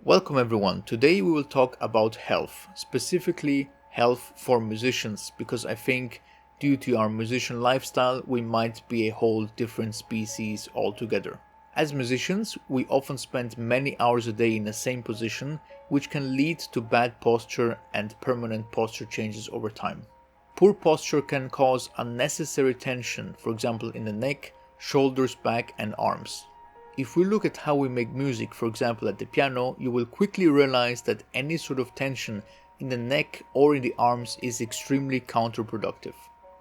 Welcome everyone. Today we will talk about health, specifically health for musicians, because I think due to our musician lifestyle we might be a whole different species altogether. As musicians, we often spend many hours a day in the same position, which can lead to bad posture and permanent posture changes over time. Poor posture can cause unnecessary tension, for example in the neck, shoulders, back and arms. If we look at how we make music, for example at the piano, you will quickly realize that any sort of tension in the neck or in the arms is extremely counterproductive.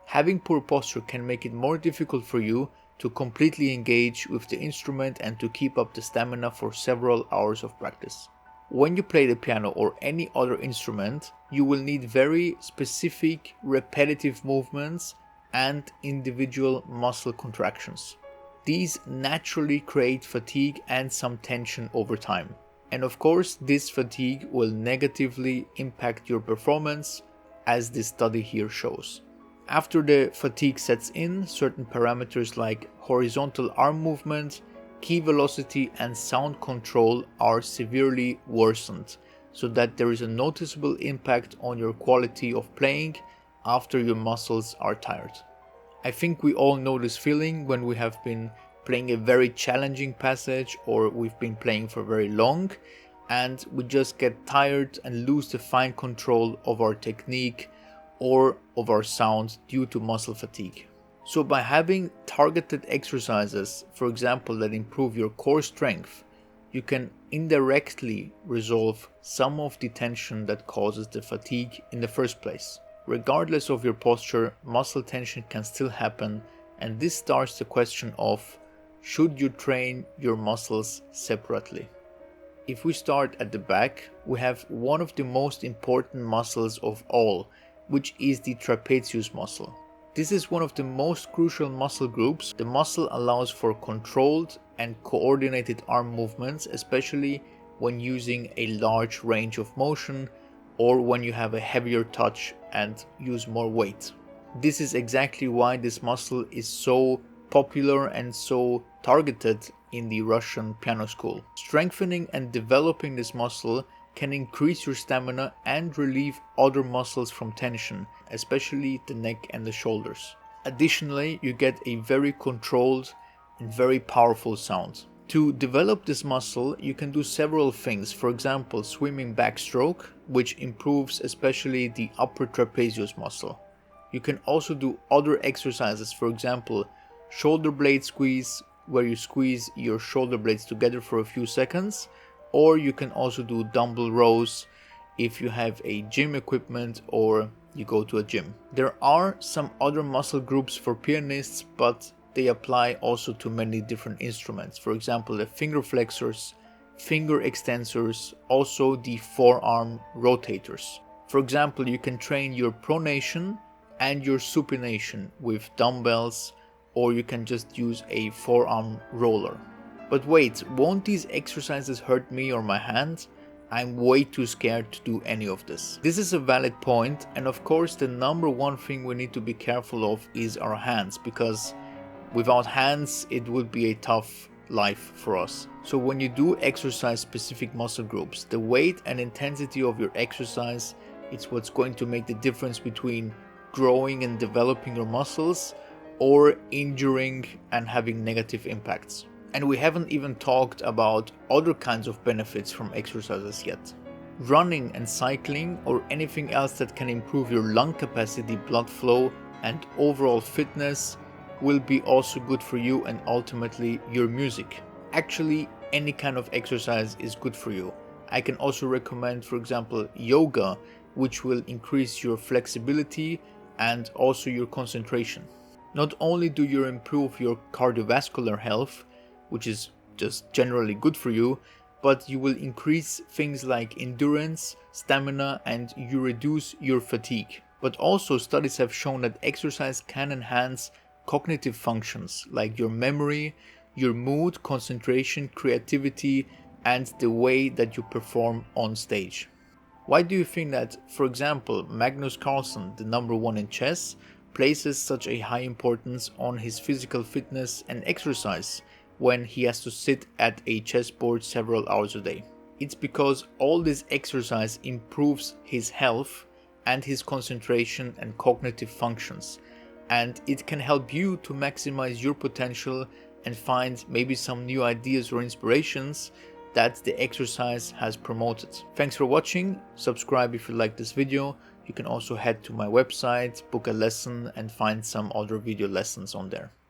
Having poor posture can make it more difficult for you to completely engage with the instrument and to keep up the stamina for several hours of practice. When you play the piano or any other instrument, you will need very specific repetitive movements and individual muscle contractions. These naturally create fatigue and some tension over time. And of course, this fatigue will negatively impact your performance, as this study here shows. After the fatigue sets in, certain parameters like horizontal arm movement, key velocity and sound control are severely worsened, so that there is a noticeable impact on your quality of playing after your muscles are tired. I think we all know this feeling when we have been playing a very challenging passage or we've been playing for very long and we just get tired and lose the fine control of our technique or of our sound due to muscle fatigue. So by having targeted exercises, for example, that improve your core strength, you can indirectly resolve some of the tension that causes the fatigue in the first place. Regardless of your posture, muscle tension can still happen, and this starts the question of, should you train your muscles separately? If we start at the back, we have one of the most important muscles of all, which is the trapezius muscle. This is one of the most crucial muscle groups. The muscle allows for controlled and coordinated arm movements, especially when using a large range of motion or when you have a heavier touch and use more weight. This is exactly why this muscle is so popular and so targeted in the Russian piano school. Strengthening and developing this muscle can increase your stamina and relieve other muscles from tension, especially the neck and the shoulders. Additionally, you get a very controlled and very powerful sound. To develop this muscle, you can do several things. For example, swimming backstroke, which improves especially the upper trapezius muscle. You can also do other exercises, for example, shoulder blade squeeze, where you squeeze your shoulder blades together for a few seconds, or you can also do dumbbell rows if you have a gym equipment or you go to a gym. There are some other muscle groups for pianists, but they apply also to many different instruments. For example, the finger flexors, finger extensors, also the forearm rotators. For example, you can train your pronation and your supination with dumbbells, or you can just use a forearm roller. But wait, won't these exercises hurt me or my hand? I'm way too scared to do any of this. This is a valid point, and of course the number one thing we need to be careful of is our hands, because without hands it would be a tough life for us. So when you do exercise specific muscle groups, the weight and intensity of your exercise is what's going to make the difference between growing and developing your muscles or injuring and having negative impacts. And we haven't even talked about other kinds of benefits from exercises yet. Running and cycling or anything else that can improve your lung capacity, blood flow and overall fitness will be also good for you and ultimately your music. Actually, any kind of exercise is good for you. I can also recommend, for example, yoga, which will increase your flexibility and also your concentration. Not only do you improve your cardiovascular health, which is just generally good for you, but you will increase things like endurance, stamina, and you reduce your fatigue. But also studies have shown that exercise can enhance cognitive functions like your memory, your mood, concentration, creativity, and the way that you perform on stage. Why do you think that, for example, Magnus Carlsen, the number one in chess, places such a high importance on his physical fitness and exercise when he has to sit at a chessboard several hours a day? It's because all this exercise improves his health and his concentration and cognitive functions, and it can help you to maximize your potential and find maybe some new ideas or inspirations that the exercise has promoted. Thanks for watching. Subscribe if you like this video. You can also head to my website, book a lesson, and find some other video lessons on there.